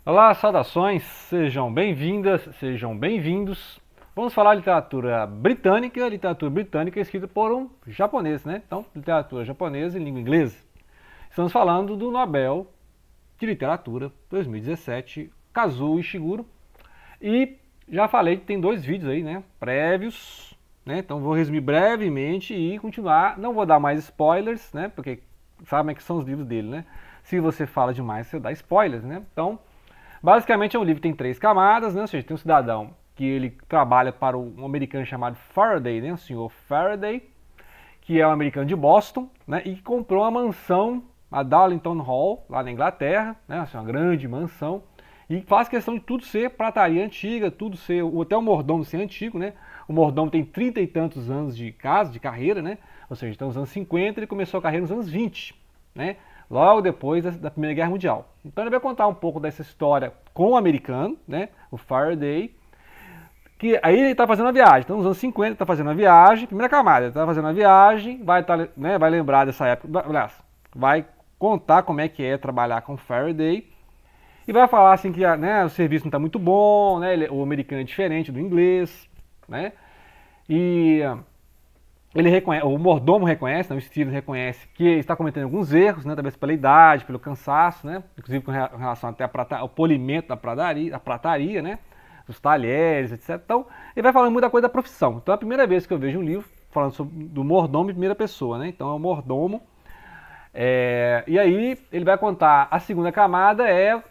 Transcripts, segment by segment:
Olá, saudações, sejam bem-vindas, sejam bem-vindos. Vamos falar de literatura britânica escrita por um japonês, né? Então, literatura japonesa em língua inglesa. Estamos falando do Nobel de Literatura 2017, Kazuo Ishiguro. E já falei que tem dois vídeos aí, né? Prévios, né? Então vou resumir brevemente e continuar. Não vou dar mais spoilers, né? Porque sabem que são os livros dele, né? Se você fala demais, você dá spoilers, né? Então, basicamente, é um livro que tem três camadas, né? Ou seja, tem um cidadão que ele trabalha para um americano chamado Faraday, né? O senhor Faraday, que é um americano de Boston, né? E que comprou uma mansão, a Darlington Hall, lá na Inglaterra, né? Assim, uma grande mansão. E faz questão de tudo ser prataria antiga, tudo ser, até o mordomo ser antigo, né? O mordomo tem 30 e tantos anos de casa, de carreira, né? Ou seja, então nos anos 50 ele começou a carreira nos anos 20, né? Logo depois da Primeira Guerra Mundial. Então ele vai contar um pouco dessa história com o americano, né? O Faraday, que aí ele está fazendo a viagem. Então nos anos 50 ele está fazendo a viagem, primeira camada, ele está fazendo a viagem, vai lembrar dessa época, aliás, vai contar como é que é trabalhar com o Faraday, e vai falar assim que né, o serviço não está muito bom, né, o americano é diferente do inglês, né? E ele reconhece, o mordomo reconhece, né, o Steven reconhece que ele está cometendo alguns erros, né, talvez pela idade, pelo cansaço, né, inclusive com relação até ao polimento da prataria, né, dos talheres, etc. Então, ele vai falando muita coisa da profissão. Então, é a primeira vez que eu vejo um livro falando do mordomo em primeira pessoa, né? Então, é o mordomo. E aí, ele vai contar a segunda camada é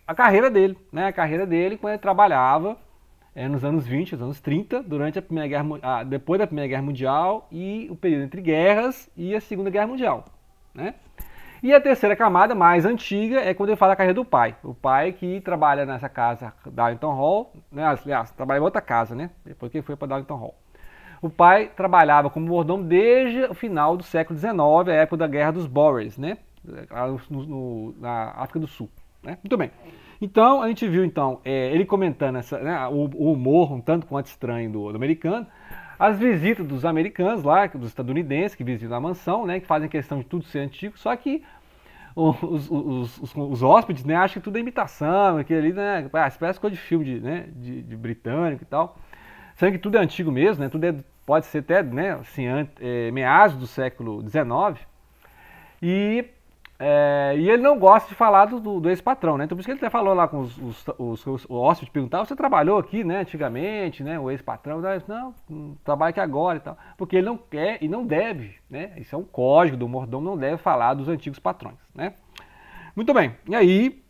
a carreira dele, né? A carreira dele quando ele trabalhava nos anos 20, nos anos 30, durante a Primeira Guerra, depois da Primeira Guerra Mundial e o período entre guerras e a Segunda Guerra Mundial, né? E a terceira camada, mais antiga, é quando ele fala da carreira do pai. O pai que trabalha nessa casa, Darlington Hall, né? Aliás, trabalha em outra casa, né? Depois que ele foi para Darlington Hall. O pai trabalhava como mordomo desde o final do século XIX, a época da Guerra dos Boers, né? Na África do Sul, né? Muito bem. Então, a gente viu então ele comentando né, o humor um tanto quanto estranho do americano, as visitas dos americanos lá, dos estadunidenses que visitam a mansão, né, que fazem questão de tudo ser antigo, só que os hóspedes, né, acham que tudo é imitação, que ali, né, parece coisa de filme de britânico e tal, sendo que tudo é antigo mesmo, né, pode ser até, né, assim, meados do século XIX, e e ele não gosta de falar do ex-patrão, né? Então por isso que ele até falou lá com os hóspedes, perguntavam, você trabalhou aqui, né, antigamente, né, o ex-patrão, não, trabalho aqui agora e tal. Porque ele não quer e não deve, né? Isso é um código do mordomo, não deve falar dos antigos patrões, né? Muito bem, e aí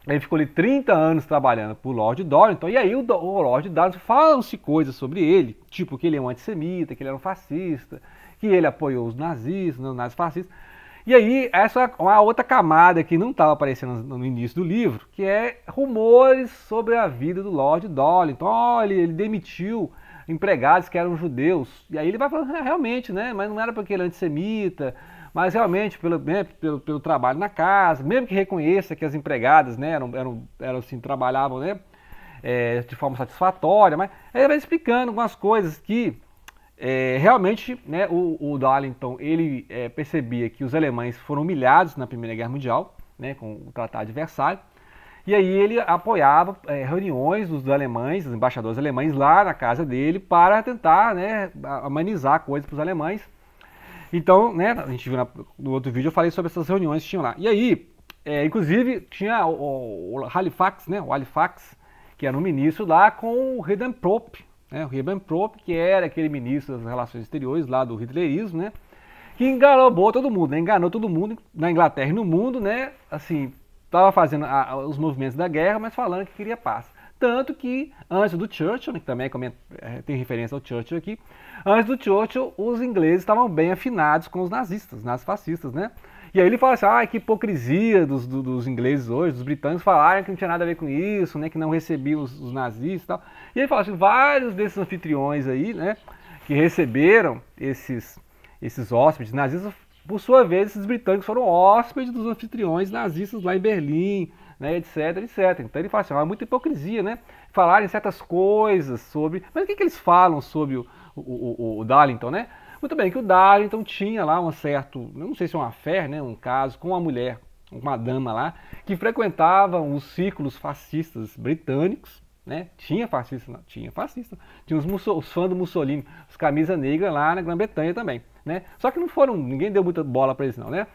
ele ficou ali 30 anos trabalhando pro Lord Darlington, e aí o Lord Darlington falam-se coisas sobre ele, tipo que ele é um antissemita, que ele era um fascista, que ele apoiou os nazistas, os nazifascistas. E aí, essa é uma outra camada que não estava aparecendo no início do livro, que é rumores sobre a vida do Lord Darlington. Olha, ele demitiu empregados que eram judeus. E aí ele vai falando, realmente, né? Mas não era porque ele é antissemita, mas realmente pelo trabalho na casa, mesmo que reconheça que as empregadas, né, eram assim, trabalhavam, né, de forma satisfatória, mas aí ele vai explicando algumas coisas que realmente, né, o Darlington ele percebia que os alemães foram humilhados na Primeira Guerra Mundial, né, com o Tratado de Versalhes, e aí ele apoiava reuniões dos alemães, dos embaixadores alemães lá na casa dele para tentar, né, amenizar a coisa para os alemães. Então, né, a gente viu no outro vídeo, eu falei sobre essas reuniões que tinham lá. E aí, inclusive, tinha o Halifax, né, o Halifax, que era um ministro lá com o Ribbentrop, né, o Ribbentrop, que era aquele ministro das relações exteriores lá do hitlerismo, né, que enganou todo mundo, né, enganou todo mundo na Inglaterra e no mundo, né, assim, estava fazendo os movimentos da guerra, mas falando que queria paz. Tanto que, antes do Churchill, né, que também tem referência ao Churchill aqui, antes do Churchill, os ingleses estavam bem afinados com os nazifascistas, né? E aí ele fala assim, que hipocrisia dos ingleses hoje, dos britânicos falarem que não tinha nada a ver com isso, né, que não recebiam os nazistas e tal. E ele fala assim, vários desses anfitriões aí, né, que receberam esses hóspedes nazistas, por sua vez, esses britânicos foram hóspedes dos anfitriões nazistas lá em Berlim, né, etc, etc. Então ele fala assim, é muita hipocrisia, né? Falarem certas coisas sobre... Mas o que eles falam sobre o Darlington, né? Muito bem, que o Darlington tinha lá um certo, não sei se é uma affair, né, um caso com uma mulher uma dama lá, que frequentava os círculos fascistas britânicos, né? Tinha fascista, não, tinha fascista. Tinha os fãs do Mussolini, os camisa negra lá na Grã-Bretanha também, né? Só que não foram, ninguém deu muita bola pra eles não, né?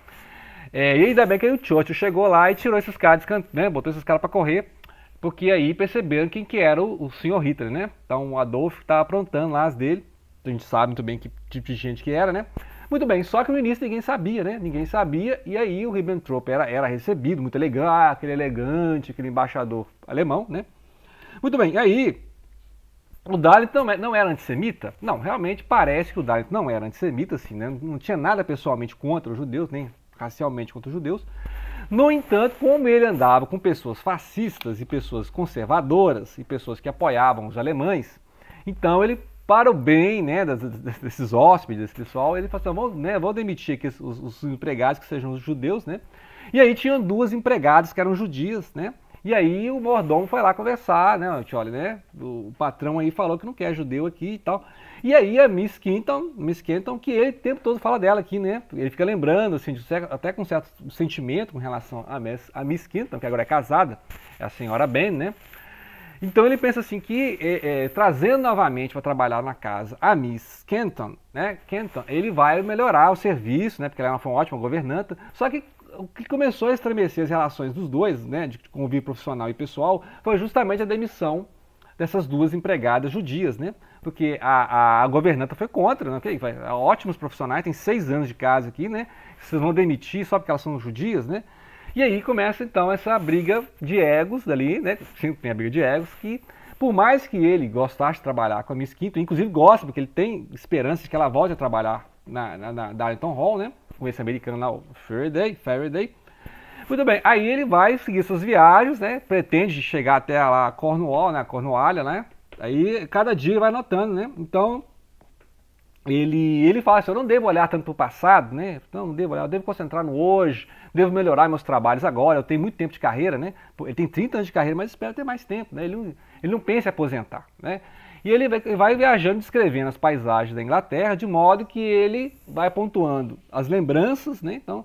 E ainda bem que aí o Churchill chegou lá e tirou esses caras, né? Botou esses caras pra correr, porque aí perceberam quem que era o senhor Hitler, né? Então o Adolf estava aprontando lá as dele, a gente sabe muito bem que tipo de gente que era, né? Muito bem, só que no início ninguém sabia, né? Ninguém sabia, e aí o Ribbentrop era recebido, muito elegante, aquele elegante, aquele embaixador alemão, né? Muito bem, e aí o Darlington não era antissemita? Não, realmente parece que o Darlington não era antissemita, assim, né? Não tinha nada pessoalmente contra os judeus, nem racialmente contra os judeus. No entanto, como ele andava com pessoas fascistas e pessoas conservadoras e pessoas que apoiavam os alemães, então ele, para o bem, né, desses hóspedes, desse pessoal, ele falou assim, vou demitir aqui os empregados que sejam os judeus, né? E aí tinham duas empregadas que eram judias, né? E aí o mordomo foi lá conversar, né? Olha, né? O patrão aí falou que não quer judeu aqui e tal. E aí a Miss Kenton, que ele o tempo todo fala dela aqui, né? Ele fica lembrando, assim, até com certo sentimento com relação a Miss Kenton, que agora é casada, é a senhora Ben, né? Então ele pensa assim que trazendo novamente para trabalhar na casa a Miss Kenton, né? Kenton, ele vai melhorar o serviço, né? Porque ela foi uma ótima governanta. Só que o que começou a estremecer as relações dos dois, né? De convívio profissional e pessoal, foi justamente a demissão dessas duas empregadas judias, né? Porque a governanta foi contra, né? Okay? Ótimos profissionais, tem 6 anos de casa aqui, né? Vocês vão demitir só porque elas são judias, né? E aí começa então essa briga de egos dali, né? Tem a briga de egos que, por mais que ele gostasse de trabalhar com a Miss Kenton, inclusive gosta, porque ele tem esperança de que ela volte a trabalhar na Darlington Hall, né? Com esse americano lá, o Faraday. Muito bem, aí ele vai seguir suas viagens, né? Pretende chegar até lá Cornwall, né? Cornualha, né? Aí cada dia ele vai notando, né? Então ele fala assim, eu não devo olhar tanto para o passado, né? Não devo olhar, eu devo concentrar no hoje, devo melhorar meus trabalhos agora, eu tenho muito tempo de carreira, né? Ele tem 30 anos de carreira, mas espera ter mais tempo, né? Ele não pensa em aposentar, né? E ele vai viajando, descrevendo as paisagens da Inglaterra, de modo que ele vai pontuando as lembranças, né? Então,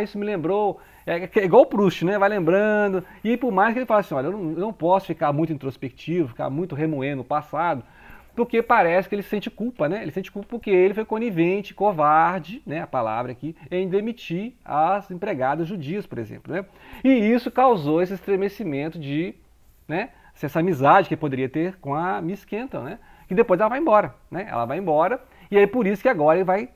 isso me lembrou, é igual o Proust, né? Vai lembrando, e por mais que ele fale assim, olha, eu não posso ficar muito introspectivo, ficar muito remoendo o passado, porque parece que ele sente culpa, né? Ele sente culpa porque ele foi conivente, covarde, né? A palavra aqui, em demitir as empregadas judias, por exemplo, né? E isso causou esse estremecimento de, né? Essa amizade que ele poderia ter com a Miss Kenton, né? Que depois ela vai embora, né? Ela vai embora e aí por isso que agora ele vai,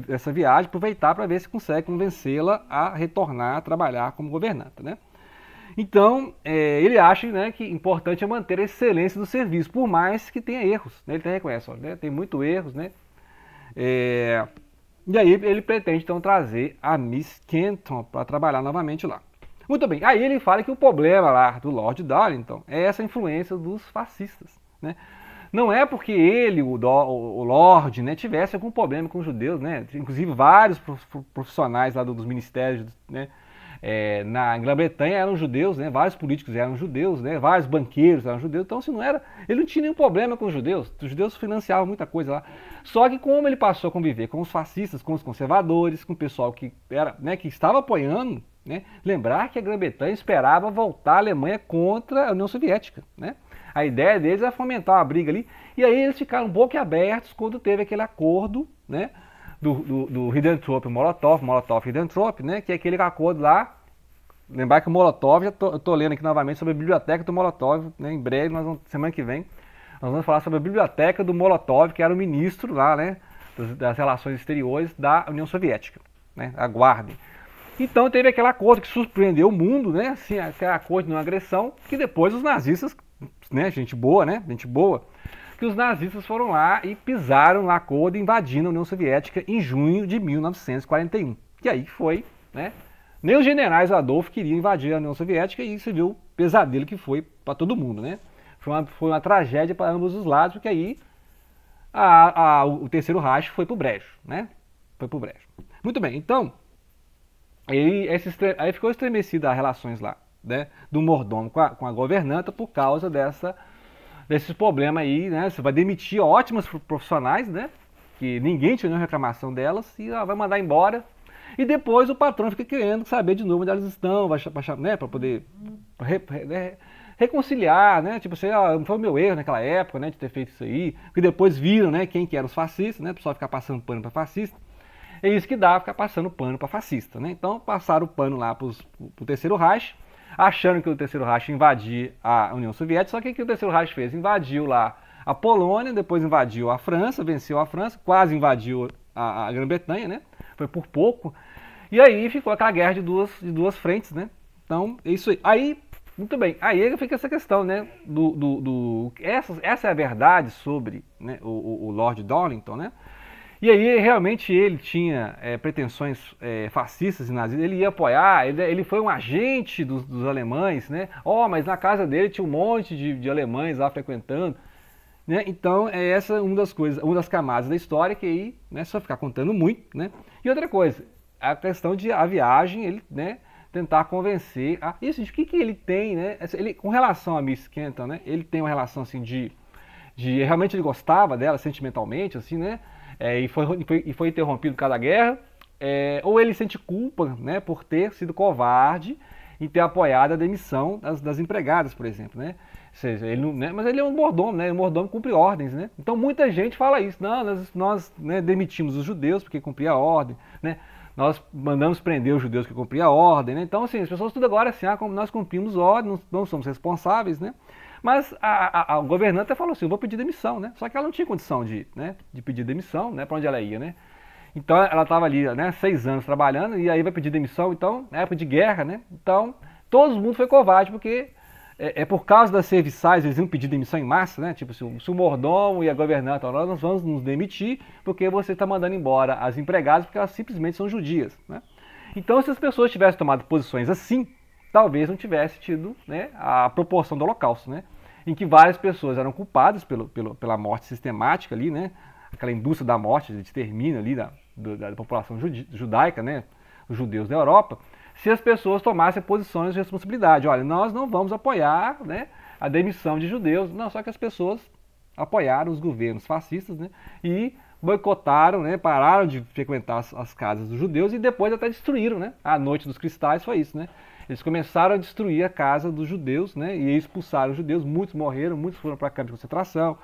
nessa viagem, aproveitar para ver se consegue convencê-la a retornar a trabalhar como governanta, né? Então, ele acha, né, que importante é manter a excelência do serviço, por mais que tenha erros, né? Ele até reconhece, olha, né, tem muitos erros, né? E aí ele pretende, então, trazer a Miss Kenton para trabalhar novamente lá. Muito bem, aí ele fala que o problema lá do Lord Darlington é essa influência dos fascistas, né? Não é porque ele, o Lord, né, tivesse algum problema com os judeus, né? Inclusive vários profissionais lá dos ministérios, né, na Grã-Bretanha eram judeus, né? Vários políticos eram judeus, né? Vários banqueiros eram judeus, então se não era, ele não tinha nenhum problema com os judeus financiavam muita coisa lá. Só que como ele passou a conviver com os fascistas, com os conservadores, com o pessoal que era, né, que estava apoiando, né? Lembrar que a Grã-Bretanha esperava voltar a Alemanha contra a União Soviética, né? A ideia deles era fomentar uma briga ali, e aí eles ficaram um pouco abertos quando teve aquele acordo, né, do Ribbentrop-Molotov, Molotov-Ribbentrop, né, que é aquele acordo lá. Lembrar que o Molotov, eu tô lendo aqui novamente sobre a biblioteca do Molotov, né, em breve, semana que vem, nós vamos falar sobre a biblioteca do Molotov, que era o ministro lá, né, das relações exteriores da União Soviética, né, aguardem. Então teve aquele acordo que surpreendeu o mundo, né, assim, aquele acordo de não agressão, que depois os nazistas, né, gente boa, que os nazistas foram lá e pisaram no acordo invadindo a União Soviética em junho de 1941. Que aí foi, né, nem os generais Adolf queriam invadir a União Soviética e isso viu o pesadelo que foi para todo mundo, né. Foi uma tragédia para ambos os lados, porque aí o Terceiro Reich foi pro brejo, né, foi pro brejo. Muito bem, então, aí ficou estremecida as relações lá, né, do mordomo com a governanta por causa desses problemas aí, né? Você vai demitir ótimos profissionais, né? Que ninguém tinha nenhuma reclamação delas e vai mandar embora. e depois o patrão fica querendo saber de novo onde elas estão, né, para poder reconciliar, né, tipo assim, foi o meu erro naquela época, né, de ter feito isso aí, porque depois viram, né, quem que eram os fascistas, né, o pessoal ficar passando pano para fascista, é isso que dá, ficar passando pano para fascista, né, então passaram o pano lá pro Terceiro Reich, achando que o Terceiro Reich ia invadir a União Soviética, só que o que o Terceiro Reich fez? Invadiu lá a Polônia, depois invadiu a França, venceu a França, quase invadiu a Grã-Bretanha, né? Foi por pouco. E aí ficou aquela guerra de duas frentes, né? Então, é isso aí. Aí, muito bem, aí fica essa questão, né? Essa é a verdade sobre, né, o Lord Darlington, né? E aí, realmente, ele tinha pretensões fascistas e nazistas, ele ia apoiar, ele foi um agente dos alemães, né? Mas na casa dele tinha um monte de alemães lá frequentando, né? Então, essa uma das coisas, uma das camadas da história que aí, né, só ficar contando muito, né? E outra coisa, a questão de a viagem, ele, né, tentar convencer, isso, de que ele tem, né? Ele, com relação a Miss Kenton, né? Ele tem uma relação, assim, realmente ele gostava dela sentimentalmente, assim, né? E foi interrompido por causa da guerra, ou ele sente culpa, né, por ter sido covarde e ter apoiado a demissão das empregadas, por exemplo, né? Ou seja, ele não, né, mas ele é um mordomo, né? O mordomo cumpre ordens, né? Então muita gente fala isso, não, nós né, demitimos os judeus porque cumpria a ordem, né? Nós mandamos prender os judeus que cumpriam a ordem, né? Então, assim, as pessoas tudo agora assim, como nós cumprimos ordem, não somos responsáveis, né? Mas a governanta falou assim, eu vou pedir demissão, né? Só que ela não tinha condição de pedir demissão, né? Para onde ela ia, né? Então ela estava ali, né, 6 anos trabalhando e aí vai pedir demissão, então, na época de guerra, né? Então, todo mundo foi covarde, porque por causa das serviçais, eles iam pedir demissão em massa, né? Tipo, se o mordomo e a governanta, nós vamos nos demitir porque você está mandando embora as empregadas porque elas simplesmente são judias, né? Então, se as pessoas tivessem tomado posições assim, talvez não tivesse tido, né, a proporção do Holocausto, né? Em que várias pessoas eram culpadas pela morte sistemática ali, né? Aquela indústria da morte, de extermínio ali da população judaica, né? Os judeus da Europa, se as pessoas tomassem posições de responsabilidade. Olha, nós não vamos apoiar, né, a demissão de judeus. Não, só que as pessoas apoiaram os governos fascistas, né? E boicotaram, né? Pararam de frequentar as casas dos judeus e depois até destruíram, né? A Noite dos Cristais foi isso, né? Eles começaram a destruir a casa dos judeus, né? E expulsaram os judeus, muitos morreram, muitos foram para campos de concentração.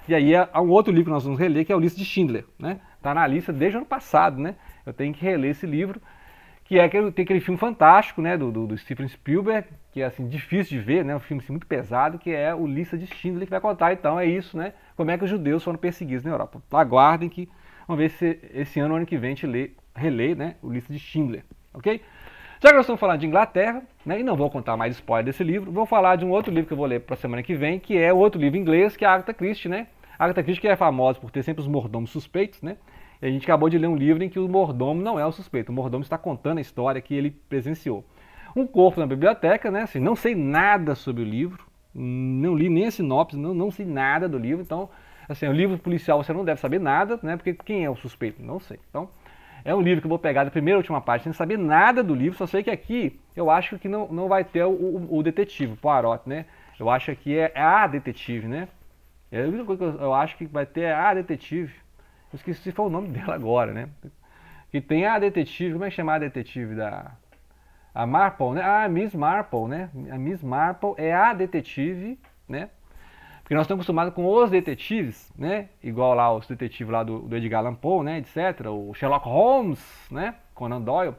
E aí há um outro livro que nós vamos reler, que é o Lista de Schindler, né? Está na lista desde o ano passado, né? Eu tenho que reler esse livro, que tem aquele filme fantástico, né? Do Steven Spielberg, que é assim, difícil de ver, né? Um filme assim, muito pesado, que é o Lista de Schindler, que vai contar, então, é isso, né? Como é que os judeus foram perseguidos na Europa. Aguardem que, vamos ver se esse ano, ano que vem, a gente relê, né? O Lista de Schindler, ok? Já que nós estamos falando de Inglaterra, né, e não vou contar mais spoiler desse livro, vou falar de um outro livro que eu vou ler para a semana que vem, que é o outro livro inglês, que é a Agatha Christie, né? A Agatha Christie que é famosa por ter sempre os mordomos suspeitos, né? E a gente acabou de ler um livro em que o mordomo não é o suspeito, o mordomo está contando a história que ele presenciou. Um corpo na biblioteca, né? Assim, não sei nada sobre o livro, não li nem a sinopse, não sei nada do livro, então, assim, o livro policial você não deve saber nada, né? Porque quem é o suspeito? Não sei. Então, é um livro que eu vou pegar da primeira e última parte sem saber nada do livro, só sei que aqui eu acho que não vai ter o detetive, o Poirot, né? Eu acho que aqui é a detetive, né? É a única coisa que eu acho que vai ter é a detetive. Eu esqueci se foi o nome dela agora, né? Que tem a detetive, como é que chama a detetive a Marple, né? A Miss Marple, né? A Miss Marple é a detetive, né? Porque nós estamos acostumados com os detetives, né? Igual lá os detetives lá do Edgar Allan Poe, né? Etc. O Sherlock Holmes, né? Conan Doyle.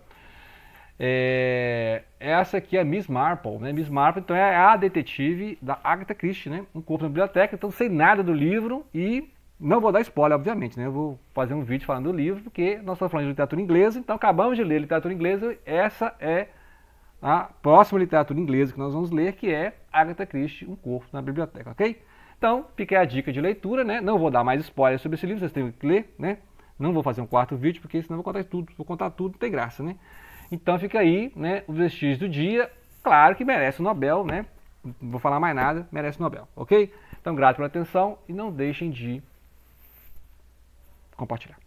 Essa aqui é a Miss Marple, né? Miss Marple, então é a detetive da Agatha Christie, né? Um corpo na biblioteca, então não sei nada do livro e não vou dar spoiler, obviamente, né? Eu vou fazer um vídeo falando do livro, porque nós estamos falando de literatura inglesa, então acabamos de ler literatura inglesa, essa é a próxima literatura inglesa que nós vamos ler, que é Agatha Christie, Um Corpo na Biblioteca, ok? Então, fica aí a dica de leitura, né? Não vou dar mais spoiler sobre esse livro, vocês têm que ler, né? Não vou fazer um quarto vídeo, porque senão eu vou contar tudo. Vou contar tudo, não tem graça, né? Então fica aí, né? Os vestígios do dia. Claro que merece o Nobel, né? Não vou falar mais nada, merece o Nobel, ok? Então, grato pela atenção e não deixem de compartilhar.